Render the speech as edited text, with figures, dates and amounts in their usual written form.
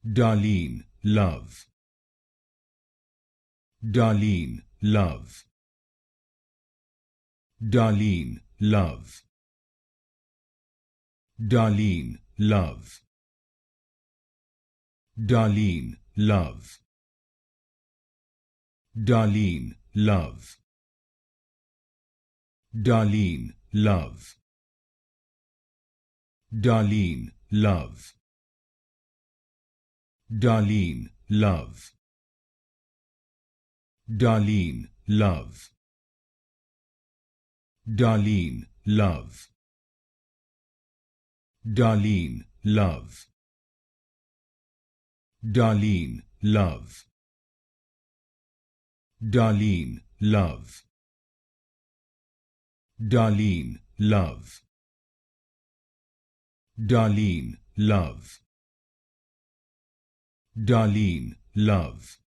Darlene Love. Darlene Love. Darlene Love. Darlene Love. Darlene Love. Darlene Love. Darlene Love. Darlene Love. Darlene Love. Darlene Love. Darlene Love. Darlene Love. Darlene Love. Darlene Love. Darlene Love. Darlene Love. Darlene Love.